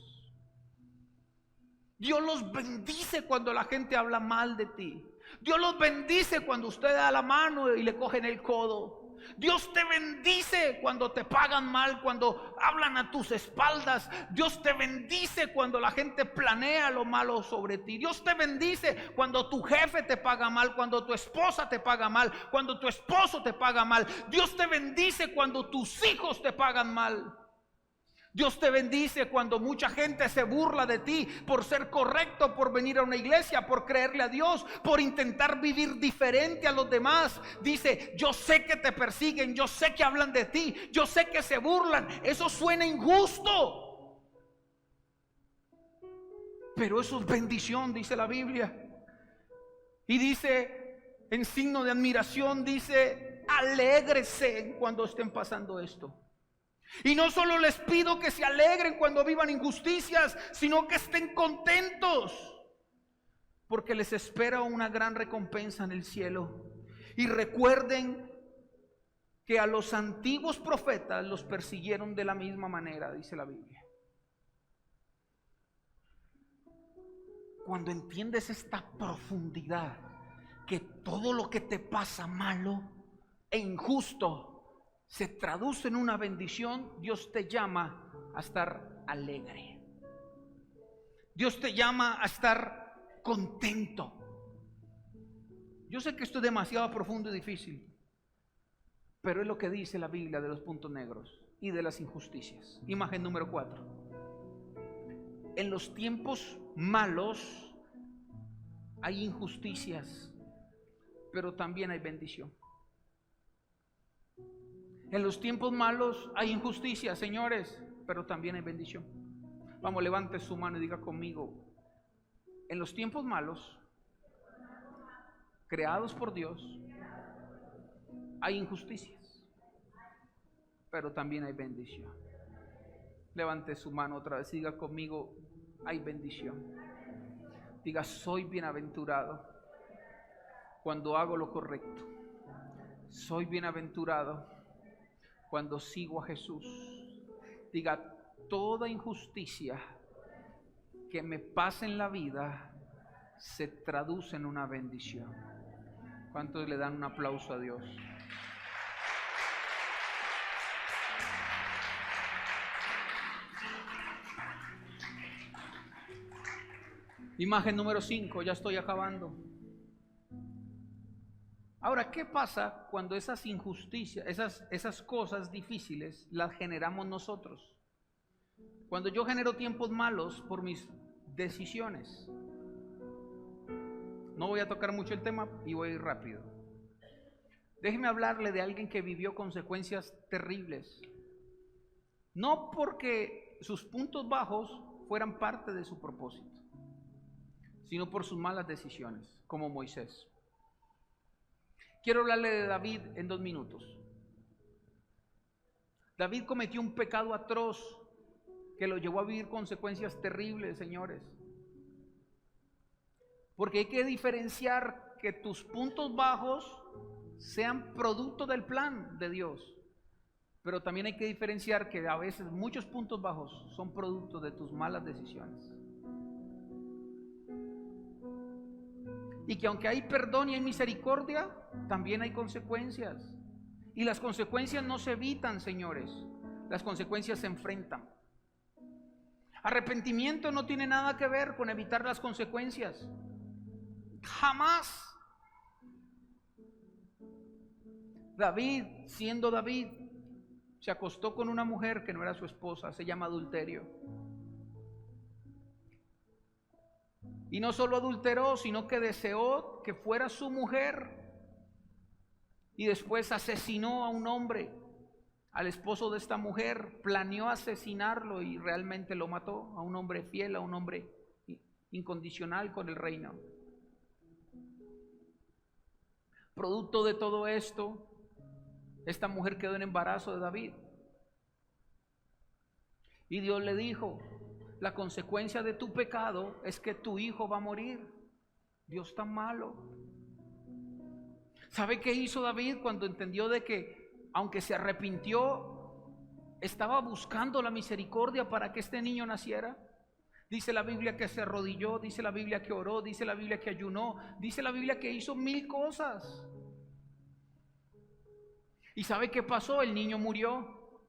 S1: Dios los bendice cuando la gente habla mal de ti. Dios los bendice cuando usted da la mano y le cogen el codo. Dios te bendice cuando te pagan mal, cuando hablan a tus espaldas. Dios te bendice cuando la gente planea lo malo sobre ti. Dios te bendice cuando tu jefe te paga mal, cuando tu esposa te paga mal, cuando tu esposo te paga mal. Dios te bendice cuando tus hijos te pagan mal. Dios te bendice cuando mucha gente se burla de ti por ser correcto, por venir a una iglesia, por creerle a Dios, por intentar vivir diferente a los demás. Dice, yo sé que te persiguen, yo sé que hablan de ti, yo sé que se burlan. Eso suena injusto, pero eso es bendición, dice la Biblia. Y dice, en signo de admiración, dice, alégrese cuando estén pasando esto. Y no solo les pido que se alegren cuando vivan injusticias, sino que estén contentos, porque les espera una gran recompensa en el cielo. Y recuerden que a los antiguos profetas los persiguieron de la misma manera, dice la Biblia. Cuando entiendes esta profundidad, que todo lo que te pasa malo e injusto se traduce en una bendición, Dios te llama a estar alegre. Dios te llama a estar contento. Yo sé que esto es demasiado profundo y difícil, pero es lo que dice la Biblia de los puntos negros y de las injusticias. Imagen número 4. En los tiempos malos hay injusticias, pero también hay bendición. En los tiempos malos hay injusticia, señores, pero también hay bendición. Vamos, levante su mano y diga conmigo: en los tiempos malos, creados por Dios, hay injusticias, pero también hay bendición. Levante su mano otra vez y diga conmigo: hay bendición. Diga: soy bienaventurado cuando hago lo correcto. Soy bienaventurado cuando sigo a Jesús. Diga: toda injusticia que me pasa en la vida se traduce en una bendición. ¿Cuántos le dan un aplauso a Dios? Imagen número 5, ya estoy acabando. Ahora, ¿qué pasa cuando esas injusticias, esas cosas difíciles las generamos nosotros? Cuando yo genero tiempos malos por mis decisiones. No voy a tocar mucho el tema y voy a ir rápido. Déjeme hablarle de alguien que vivió consecuencias terribles. No porque sus puntos bajos fueran parte de su propósito, sino por sus malas decisiones, como Moisés. Quiero hablarle de David en 2 minutos. David cometió un pecado atroz que lo llevó a vivir consecuencias terribles, señores. Porque hay que diferenciar que tus puntos bajos sean producto del plan de Dios. Pero también hay que diferenciar que a veces muchos puntos bajos son producto de tus malas decisiones. Y que aunque hay perdón y hay misericordia, también hay consecuencias. Y las consecuencias no se evitan, señores. Las consecuencias se enfrentan. Arrepentimiento no tiene nada que ver con evitar las consecuencias. Jamás. David, siendo David, se acostó con una mujer que no era su esposa. Se llama adulterio. Y no solo adulteró, sino que deseó que fuera su mujer. Y después asesinó a un hombre, al esposo de esta mujer. Planeó asesinarlo y realmente lo mató, a un hombre fiel, a un hombre incondicional con el reino. Producto de todo esto, esta mujer quedó en embarazo de David. Y Dios le dijo: la consecuencia de tu pecado es que tu hijo va a morir. Dios tan malo. ¿Sabe qué hizo David cuando entendió de que, aunque se arrepintió, estaba buscando la misericordia para que este niño naciera? Dice la Biblia que se arrodilló, dice la Biblia que oró, dice la Biblia que ayunó, dice la Biblia que hizo 1000 cosas. ¿Y sabe qué pasó? El niño murió.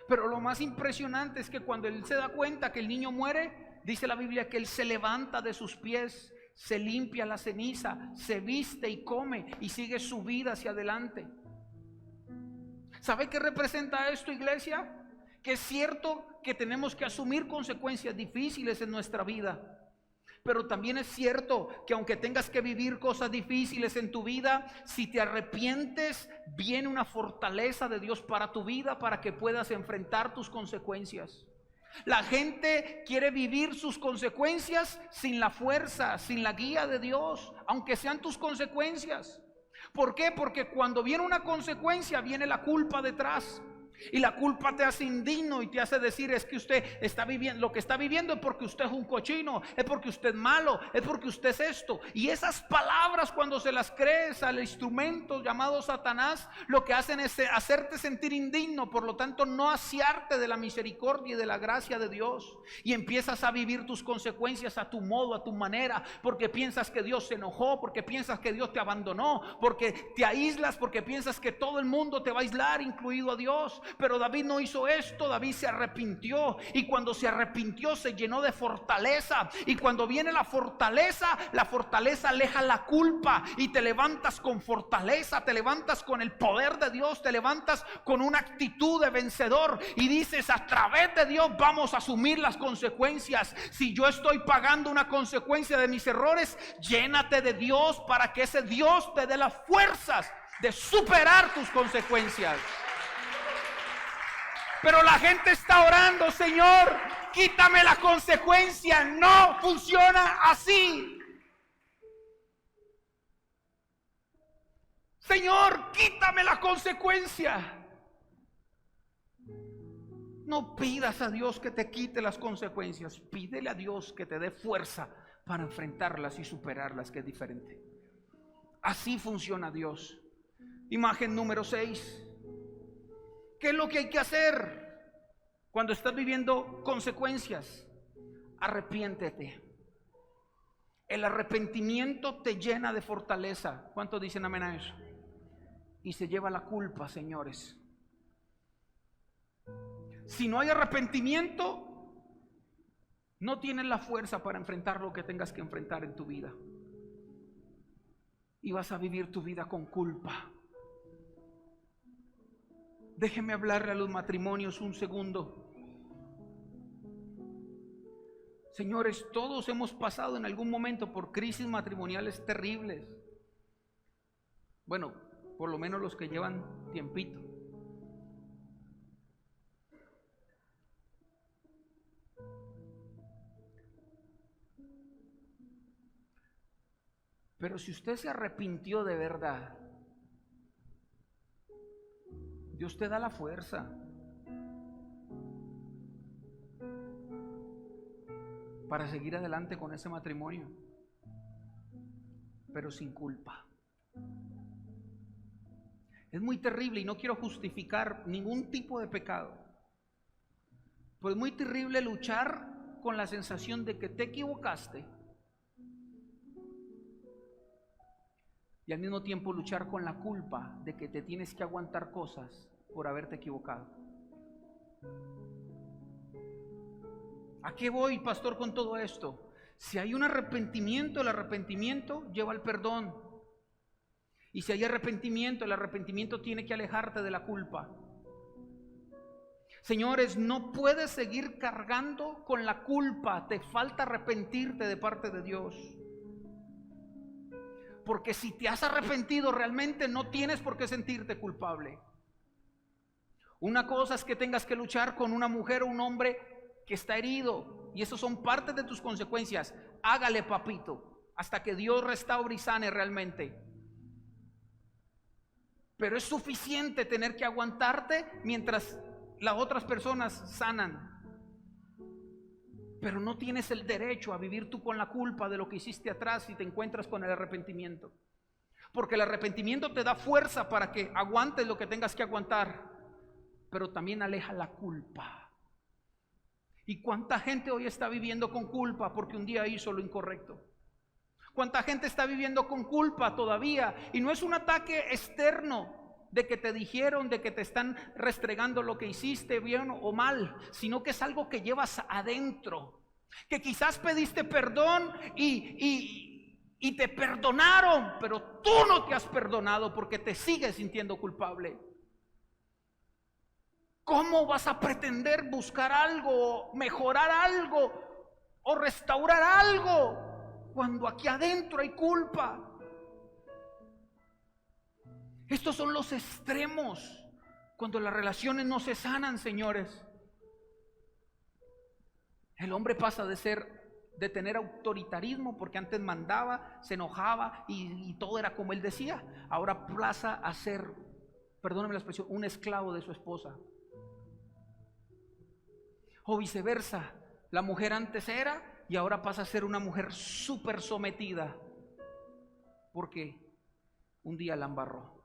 S1: Pero lo más impresionante es que cuando él se da cuenta que el niño muere, dice la Biblia que él se levanta de sus pies, se limpia la ceniza, se viste y come y sigue su vida hacia adelante. ¿Sabe qué representa esto, iglesia? Que es cierto que tenemos que asumir consecuencias difíciles en nuestra vida. Pero también es cierto que aunque tengas que vivir cosas difíciles en tu vida, si te arrepientes, viene una fortaleza de Dios para tu vida, para que puedas enfrentar tus consecuencias. La gente quiere vivir sus consecuencias sin la fuerza, sin la guía de Dios, aunque sean tus consecuencias. ¿Por qué? Porque cuando viene una consecuencia, viene la culpa detrás. Y la culpa te hace indigno y te hace decir: es que usted está viviendo, lo que está viviendo es porque usted es un cochino, es porque usted es malo, es porque usted es esto. Y esas palabras, cuando se las crees al instrumento llamado Satanás, lo que hacen es hacerte sentir indigno, por lo tanto no asearte de la misericordia y de la gracia de Dios. Y empiezas a vivir tus consecuencias a tu modo, a tu manera, porque piensas que Dios se enojó, porque piensas que Dios te abandonó, porque te aíslas, porque piensas que todo el mundo te va a aislar, incluido a Dios. Pero David no hizo esto. David se arrepintió, y cuando se arrepintió se llenó de fortaleza. Y cuando viene la fortaleza aleja la culpa, y te levantas con fortaleza, te levantas con el poder de Dios, te levantas con una actitud de vencedor y dices: a través de Dios vamos a asumir las consecuencias. Si yo estoy pagando una consecuencia de mis errores, llénate de Dios para que ese Dios te dé las fuerzas de superar tus consecuencias. Pero la gente está orando: Señor, quítame la consecuencia. No funciona así. Señor, quítame la consecuencia. No pidas a Dios que te quite las consecuencias. Pídele a Dios que te dé fuerza para enfrentarlas y superarlas, que es diferente. Así funciona Dios. Imagen número 6. ¿Qué es lo que hay que hacer cuando estás viviendo consecuencias? Arrepiéntete. El arrepentimiento te llena de fortaleza. ¿Cuántos dicen amén a eso? Y se lleva la culpa, señores. Si no hay arrepentimiento, no tienes la fuerza para enfrentar lo que tengas que enfrentar en tu vida. Y vas a vivir tu vida con culpa. Déjeme hablarle a los matrimonios un segundo. Señores, todos hemos pasado en algún momento por crisis matrimoniales terribles. Bueno, por lo menos los que llevan tiempito. Pero si usted se arrepintió de verdad, Dios te da la fuerza para seguir adelante con ese matrimonio, pero sin culpa. Es muy terrible, y no quiero justificar ningún tipo de pecado, pero es muy terrible luchar con la sensación de que te equivocaste y al mismo tiempo luchar con la culpa de que te tienes que aguantar cosas por haberte equivocado. ¿A qué voy, pastor, con todo esto? Si hay un arrepentimiento, el arrepentimiento lleva al perdón. Y si hay arrepentimiento, el arrepentimiento tiene que alejarte de la culpa. Señores, no puedes seguir cargando con la culpa. Te falta arrepentirte de parte de Dios. Porque si te has arrepentido realmente, no tienes por qué sentirte culpable. Una cosa es que tengas que luchar con una mujer o un hombre que está herido, y eso son parte de tus consecuencias. Hágale, papito, hasta que Dios restaure y sane realmente. Pero es suficiente tener que aguantarte mientras las otras personas sanan. Pero no tienes el derecho a vivir tú con la culpa de lo que hiciste atrás si te encuentras con el arrepentimiento. Porque el arrepentimiento te da fuerza para que aguantes lo que tengas que aguantar, pero también aleja la culpa. ¿Y cuánta gente hoy está viviendo con culpa porque un día hizo lo incorrecto? ¿Cuánta gente está viviendo con culpa todavía? Y no es un ataque externo de que te dijeron, de que te están restregando lo que hiciste bien o mal, sino que es algo que llevas adentro, que quizás pediste perdón y te perdonaron, pero tú no te has perdonado porque te sigues sintiendo culpable. ¿Cómo vas a pretender buscar algo, mejorar algo o restaurar algo cuando aquí adentro hay culpa? Estos son los extremos cuando las relaciones no se sanan, señores. El hombre pasa de tener autoritarismo, porque antes mandaba, se enojaba y todo era como él decía. Ahora pasa a ser, perdónenme la expresión, un esclavo de su esposa. O viceversa, la mujer antes era y ahora pasa a ser una mujer súper sometida, porque un día la embarró.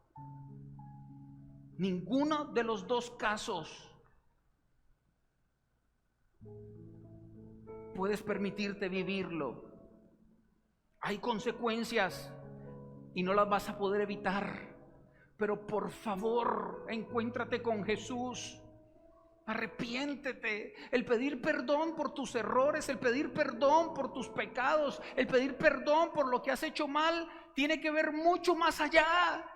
S1: Ninguno de los dos casos puedes permitirte vivirlo. Hay consecuencias y no las vas a poder evitar. Pero por favor, encuéntrate con Jesús. Arrepiéntete. El pedir perdón por tus errores, el pedir perdón por tus pecados, el pedir perdón por lo que has hecho mal, tiene que ver mucho más allá.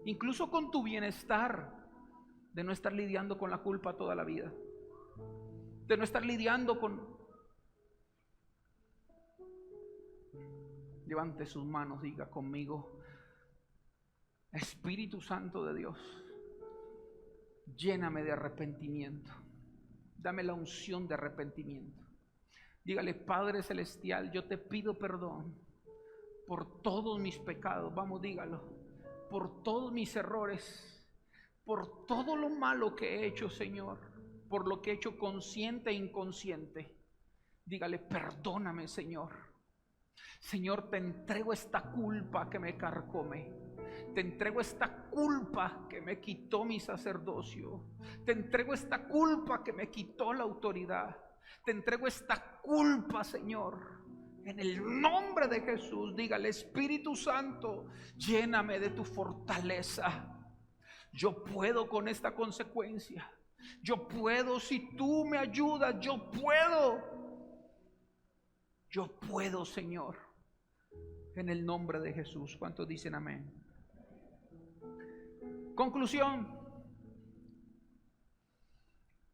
S1: Incluso con tu bienestar, de no estar lidiando con la culpa toda la vida, de no estar lidiando con... Levante sus manos, diga conmigo: Espíritu Santo de Dios, lléname de arrepentimiento, dame la unción de arrepentimiento. Dígale: Padre Celestial, yo te pido perdón por todos mis pecados. Vamos, dígalo: por todos mis errores, por todo lo malo que he hecho, Señor, por lo que he hecho consciente e inconsciente. Dígale: perdóname, Señor. Señor, te entrego esta culpa que me carcome. Te entrego esta culpa que me quitó mi sacerdocio. Te entrego esta culpa que me quitó la autoridad. Te entrego esta culpa, Señor. En el nombre de Jesús, dígale: Espíritu Santo, lléname de tu fortaleza. Yo puedo con esta consecuencia. Yo puedo, si tú me ayudas, yo puedo. Yo puedo, Señor. En el nombre de Jesús. ¿Cuántos dicen amén? Conclusión.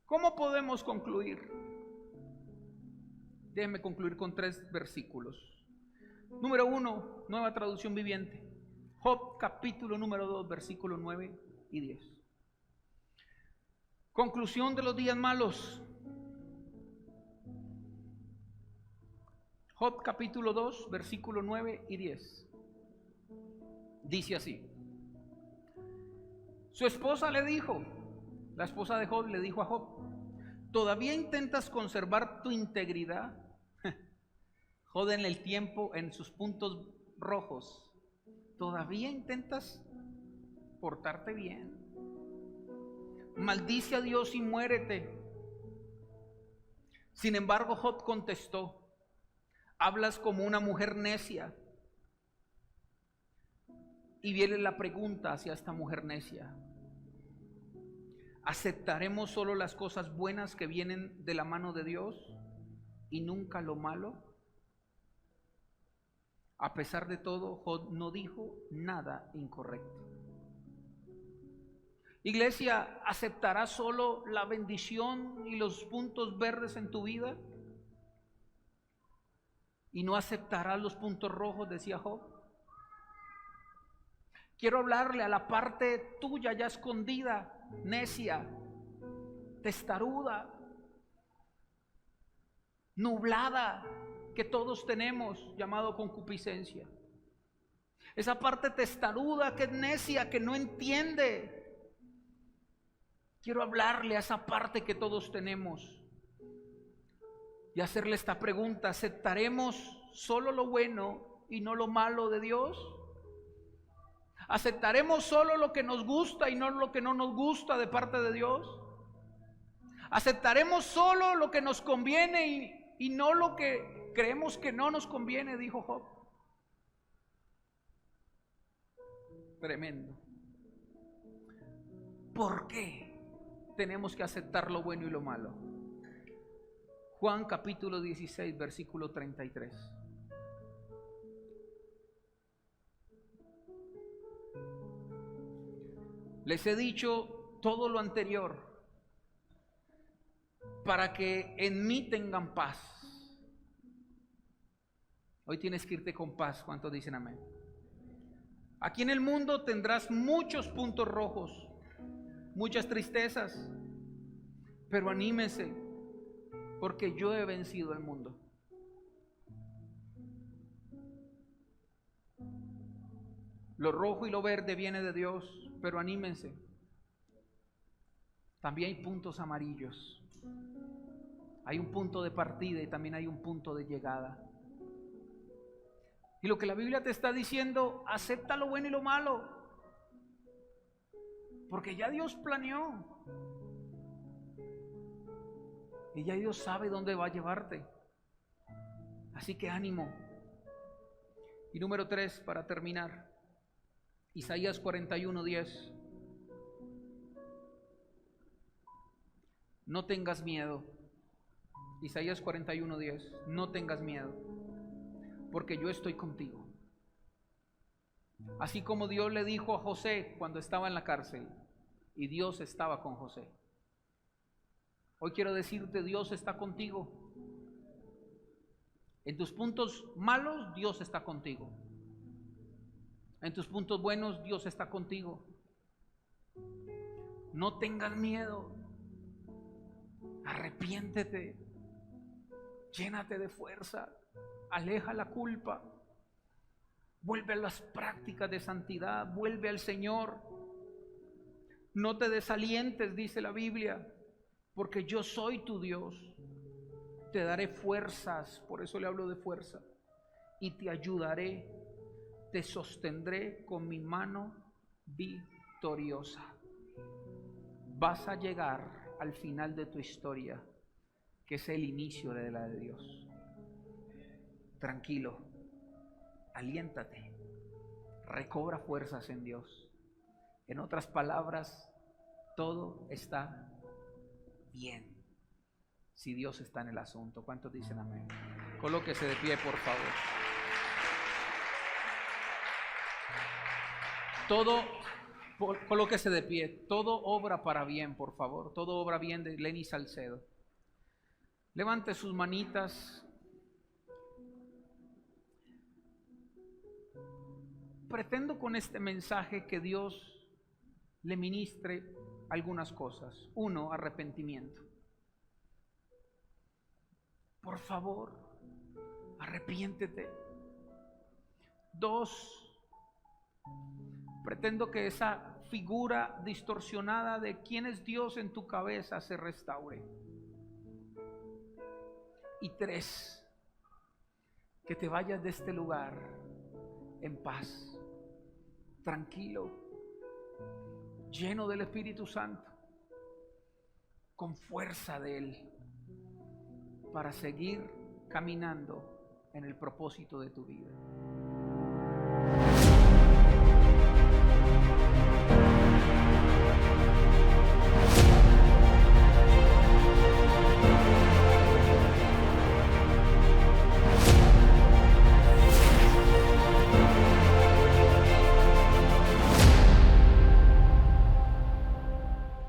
S1: ¿Cómo podemos concluir? Déjenme concluir con 3 versículos. Número 1, Nueva Traducción Viviente. Job capítulo número 2, versículos 9 y 10. Conclusión de los días malos. Job capítulo 2, versículo 9 y 10. Dice así: su esposa le dijo, la esposa de Job le dijo a Job: ¿todavía intentas conservar tu integridad? Job en el tiempo, en sus puntos rojos. ¿Todavía intentas portarte bien? Maldice a Dios y muérete. Sin embargo, Job contestó: hablas como una mujer necia. Y viene la pregunta hacia esta mujer necia: ¿aceptaremos solo las cosas buenas que vienen de la mano de Dios y nunca lo malo? A pesar de todo, Job no dijo nada incorrecto. Iglesia, ¿aceptarás solo la bendición y los puntos verdes en tu vida? ¿Y no aceptarás los puntos rojos?, decía Job. Quiero hablarle a la parte tuya ya escondida, necia, testaruda, nublada, que todos tenemos, llamado concupiscencia. Esa parte testaruda que es necia, que no entiende. Quiero hablarle a esa parte que todos tenemos y hacerle esta pregunta: ¿aceptaremos solo lo bueno y no lo malo de Dios? ¿Aceptaremos solo lo que nos gusta y no lo que no nos gusta de parte de Dios? ¿Aceptaremos solo lo que nos conviene y no lo que creemos que no nos conviene?, dijo Job. Tremendo. ¿Por qué tenemos que aceptar lo bueno y lo malo? Juan capítulo 16, versículo 33. Les he dicho todo lo anterior para que en mí tengan paz. Hoy tienes que irte con paz. ¿Cuántos dicen amén? Aquí en el mundo tendrás muchos puntos rojos, muchas tristezas, pero anímense, porque yo he vencido el mundo. Lo rojo y lo verde viene de Dios, pero anímense. También hay puntos amarillos. Hay un punto de partida y también hay un punto de llegada. Y lo que la Biblia te está diciendo: acepta lo bueno y lo malo, porque ya Dios planeó y ya Dios sabe dónde va a llevarte. Así que ánimo. Y número 3, para terminar, Isaías 41:10. No tengas miedo. Isaías 41:10. No tengas miedo, porque yo estoy contigo. Así como Dios le dijo a José cuando estaba en la cárcel, y Dios estaba con José. Hoy quiero decirte: Dios está contigo. En tus puntos malos, Dios está contigo. En tus puntos buenos, Dios está contigo. No tengas miedo. Arrepiéntete. Llénate de fuerza. Aleja la culpa. Vuelve a las prácticas de santidad. Vuelve al Señor. No te desalientes, dice la Biblia, porque yo soy tu Dios. Te daré fuerzas, por eso le hablo de fuerza, y te ayudaré, te sostendré con mi mano victoriosa. Vas a llegar al final de tu historia, que es el inicio de la de Dios. Tranquilo, aliéntate, recobra fuerzas en Dios. En otras palabras, todo está bien si Dios está en el asunto. ¿Cuántos dicen amén? Colóquese de pie, por favor. Colóquese de pie. Todo obra para bien, por favor. Todo obra bien, de Lenny Salcedo. Levante sus manitas. Pretendo con este mensaje que Dios le ministre algunas cosas. 1, arrepentimiento. Por favor, arrepiéntete. 2, pretendo que esa figura distorsionada de quién es Dios en tu cabeza se restaure. Y 3, que te vayas de este lugar en paz, tranquilo, lleno del Espíritu Santo, con fuerza de Él, para seguir caminando en el propósito de tu vida.